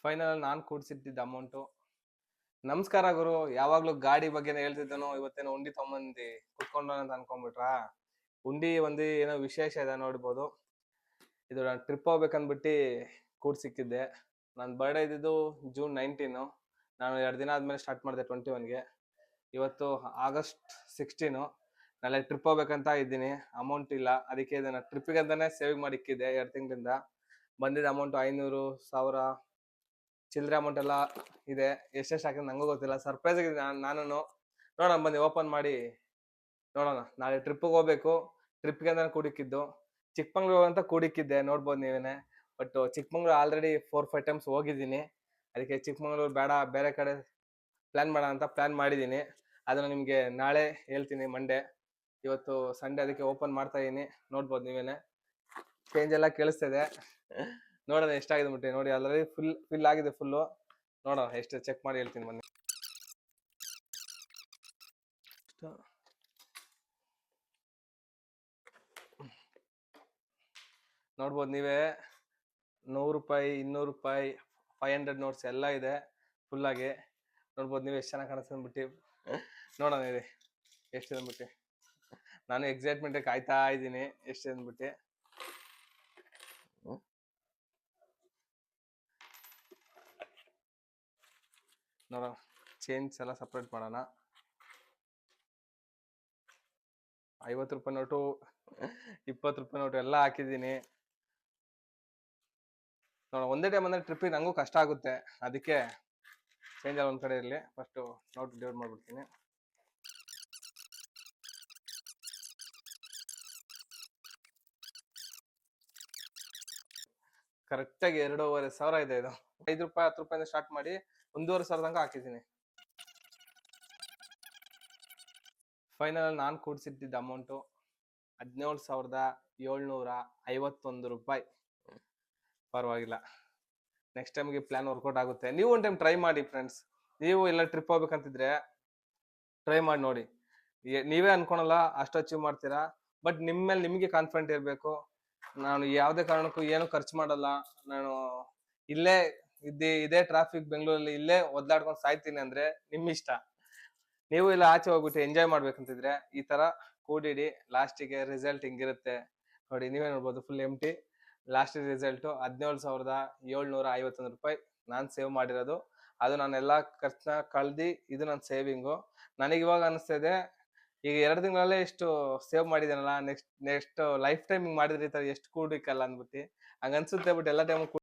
Final ನಾನು ಕೂಡ್ಸಿಟ್ಟಿದ್ದ amount. ನಮಸ್ಕಾರ ಗುರು, ಯಾವಾಗ್ಲೂ ಗಾಡಿ ಬಗ್ಗೆನೇ ಹೇಳ್ತಿದ್ದನು, ಇವತ್ತೇನೋ ಉಂಡಿ ತಗೊಂಬಂದು ಕುತ್ಕೊಂಡು ಅಂತ ಅನ್ಕೊಂಡ್ಬಿಟ್ರಾ. ಉಂಡಿ ಒಂದು ಏನೋ ವಿಶೇಷ ಇದೆ ನೋಡ್ಬೋದು. ಇದು ನಾನು ಟ್ರಿಪ್ ಹೋಗ್ಬೇಕಂದ್ಬಿಟ್ಟು ಕೂಡ್ಸಿಕ್ಕಿದ್ದೆ. ನನ್ನ ಬರ್ಡೇ ಇದ್ದಿದ್ದು June 19. ನಾನು 2 ದಿನ ಆದ್ಮೇಲೆ ಸ್ಟಾರ್ಟ್ ಮಾಡಿದೆ 21ಗೆ. ಇವತ್ತು August 16. ನಾಳೆ ಟ್ರಿಪ್ ಹೋಗ್ಬೇಕಂತ ಇದ್ದೀನಿ. ಅಮೌಂಟ್ ಇಲ್ಲ, ಅದಕ್ಕೆ ಇದನ್ನ ಟ್ರಿಪ್ಪಿಗೆ ಅಂತಾನೆ ಸೇವಿಂಗ್ ಮಾಡಿ ಇಕ್ಕಿದ್ದೆ 2 ತಿಂಗಳಿಂದ. ಬಂದಿದ್ದ ಅಮೌಂಟ್ 500, 1000 ಚಿಲ್ಲರೆ ಅಮೌಂಟ್ ಎಲ್ಲ ಇದೆ. ಎಷ್ಟೆಷ್ಟು ಹಾಕಿದ್ರೆ ನಂಗೂ ಗೊತ್ತಿಲ್ಲ. ಸರ್ಪ್ರೈಸ್ ಆಗಿದೆ. ನಾನು ನೋಡೋಣ, ಬನ್ನಿ ಓಪನ್ ಮಾಡಿ ನೋಡೋಣ. ನಾಳೆ ಟ್ರಿಪ್ಪಿಗೆ ಹೋಗ್ಬೇಕು, ಟ್ರಿಪ್ಗೆ ಅಂತ ಕೂಡಿಕ್ಕಿದ್ದು. ಚಿಕ್ಕಮಂಗ್ಳೂರು ಅಂತ ಕೂಡಿಕ್ಕಿದ್ದೆ, ನೋಡ್ಬೋದು ನೀವೇನೆ. ಬಟ್ ಚಿಕ್ಕಮಂಗ್ಳೂರು ಆಲ್ರೆಡಿ 4-5 ಟೈಮ್ಸ್ ಹೋಗಿದ್ದೀನಿ. ಅದಕ್ಕೆ ಚಿಕ್ಕಮಂಗ್ಳೂರು ಬೇಡ, ಬೇರೆ ಕಡೆ ಪ್ಲಾನ್ ಮಾಡೋಣ ಅಂತ ಪ್ಲಾನ್ ಮಾಡಿದ್ದೀನಿ. ಅದನ್ನ ನಿಮಗೆ ನಾಳೆ ಹೇಳ್ತೀನಿ, ಮಂಡೇ. ಇವತ್ತು ಸಂಡೇ, ಅದಕ್ಕೆ ಓಪನ್ ಮಾಡ್ತಾ ಇದೀನಿ. ನೋಡ್ಬೋದು ನೀವೇನೆ, ಚೇಂಜ್ ಎಲ್ಲ ಕೇಳಿಸ್ತಿದೆ. ನೋಡೋಣ ಎಷ್ಟಾಗಿದೆ ಮುಟ್ಟಿ. ನೋಡಿ ಆಲ್ರೆಡಿ ಫಿಲ್ ಆಗಿದೆ ಫುಲ್ಲು. ನೋಡೋಣ ಎಷ್ಟು ಚೆಕ್ ಮಾಡಿ ಹೇಳ್ತೀನಿ ಬನ್ನಿ. ನೋಡ್ಬೋದು ನೀವೇ, 100 ರೂಪಾಯಿ, 200 ರೂಪಾಯಿ, 500 ನೋಟ್ಸ್ ಎಲ್ಲ ಇದೆ ಫುಲ್ ಆಗಿ. ನೋಡ್ಬೋದು ನೀವು ಎಷ್ಟು ಚೆನ್ನಾಗಿ ಕಾಣಿಸ್ತದೆ ಅಂದ್ಬಿಟ್ಟು. ನೋಡೋಣ ಇದೆ ಎಷ್ಟಿದೆ ಅಂದ್ಬಿಟ್ಟು. ನಾನು ಎಕ್ಸೈಟ್ಮೆಂಟ್ ಕಾಯ್ತಾ ಇದ್ದೀನಿ ಎಷ್ಟಿದೆ ಅಂದ್ಬಿಟ್ಟು. ನೋಡೋಣ, ಚೇಂಜ್ ಎಲ್ಲ ಸಪ್ರೇಟ್ ಮಾಡೋಣ. 50 ರೂಪಾಯಿ ನೋಟು, 20 ರೂಪಾಯಿ ನೋಟು ಎಲ್ಲ ಹಾಕಿದ್ದೀನಿ. ನೋಡೋಣ, ಒಂದೇ ಟೈಮ್ ಅಂದ್ರೆ ಟ್ರಿಪ್ಪಿಗೆ ನಂಗೂ ಕಷ್ಟ ಆಗುತ್ತೆ, ಅದಕ್ಕೆ ಚೇಂಜ್ ಎಲ್ಲ ಒಂದ್ ಕಡೆ ಇರಲಿ. ಫಸ್ಟ್ ನೋಟ್ ಡಿವೈಡ್ ಮಾಡ್ಬಿಡ್ತೀನಿ. ಕರೆಕ್ಟಾಗಿ 2,500 ಇದೆ. ಇದು 5 ರೂಪಾಯಿ 10 ರೂಪಾಯಿಂದ ಸ್ಟಾರ್ಟ್ ಮಾಡಿ 1,500 ತನಕ ಹಾಕಿದ್ದೀನಿ. ಫೈನಲ್ ನಾನು ಕೂಡ್ಸಿಟ್ಟಿದ್ದ ಅಮೌಂಟು 17,751 ರೂಪಾಯಿ. ಪರವಾಗಿಲ್ಲ, ನೆಕ್ಸ್ಟ್ ಟೈಮ್ಗೆ ಪ್ಲಾನ್ ವರ್ಕೌಟ್ ಆಗುತ್ತೆ. ನೀವು ಒಂದು ಟೈಮ್ ಟ್ರೈ ಮಾಡಿ ಫ್ರೆಂಡ್ಸ್. ನೀವು ಎಲ್ಲ ಟ್ರಿಪ್ ಹೋಗ್ಬೇಕಂತಿದ್ರೆ ಟ್ರೈ ಮಾಡಿ ನೋಡಿ. ನೀವೇ ಅನ್ಕೊಳಲ್ಲ ಅಷ್ಟು ಅಚೀವ್ ಮಾಡ್ತೀರಾ, ಬಟ್ ನಿಮ್ಮ ಮೇಲೆ ನಿಮಗೆ ಕಾನ್ಫಿಡೆಂಟ್ ಇರಬೇಕು. ನಾನು ಯಾವುದೇ ಕಾರಣಕ್ಕೂ ಏನು ಖರ್ಚು ಮಾಡಲ್ಲ, ನಾನು ಇಲ್ಲೇ ಇದೇ ಟ್ರಾಫಿಕ್ ಬೆಂಗಳೂರಲ್ಲಿ ಇಲ್ಲೇ ಒದ್ದಾಡ್ಕೊಂಡು ಸಾಯ್ತೀನಿ ಅಂದ್ರೆ ನಿಮ್ಮ ಇಷ್ಟ. ನೀವು ಇಲ್ಲ ಆಚೆ ಹೋಗ್ಬಿಟ್ಟು ಎಂಜಾಯ್ ಮಾಡ್ಬೇಕಂತಿದ್ರೆ ಈ ತರ ಕೂಡಿಡಿ. ಲಾಸ್ಟಿಗೆ ರಿಸಲ್ಟ್ ಹಿಂಗಿರುತ್ತೆ ನೋಡಿ, ನೀವೇ ನೋಡ್ಬೋದು. ಫುಲ್ ಎಂಟಿ. ಲಾಸ್ಟ್ ರಿಸಲ್ಟ್ 17,751 ರೂಪಾಯಿ ನಾನು ಸೇವ್ ಮಾಡಿರೋದು. ಅದು ನಾನು ಎಲ್ಲಾ ಖರ್ಚನ್ನ ಕಳ್ದಿ, ಇದು ನನ್ನ ಸೇವಿಂಗು. ನನಗೆ ಇವಾಗ ಅನಿಸ್ತಿದೆ, ಈಗ 2 ತಿಂಗಳಲ್ಲೇ ಇಷ್ಟು ಸೇವ್ ಮಾಡಿದೇನಲ್ಲ, ನೆಕ್ಸ್ಟ್ ಲೈಫ್ ಟೈಮ್ ಹಿಂಗ್ ಮಾಡಿದ್ರೆ ಈ ತರ ಎಷ್ಟು ಕೂಡಿಕ್ಕಲ್ಲ ಅಂದ್ಬಿಟ್ಟು ಹಂಗ ಅನ್ಸುತ್ತೆ. ಬಟ್ ಎಲ್ಲ ಟೈಮ್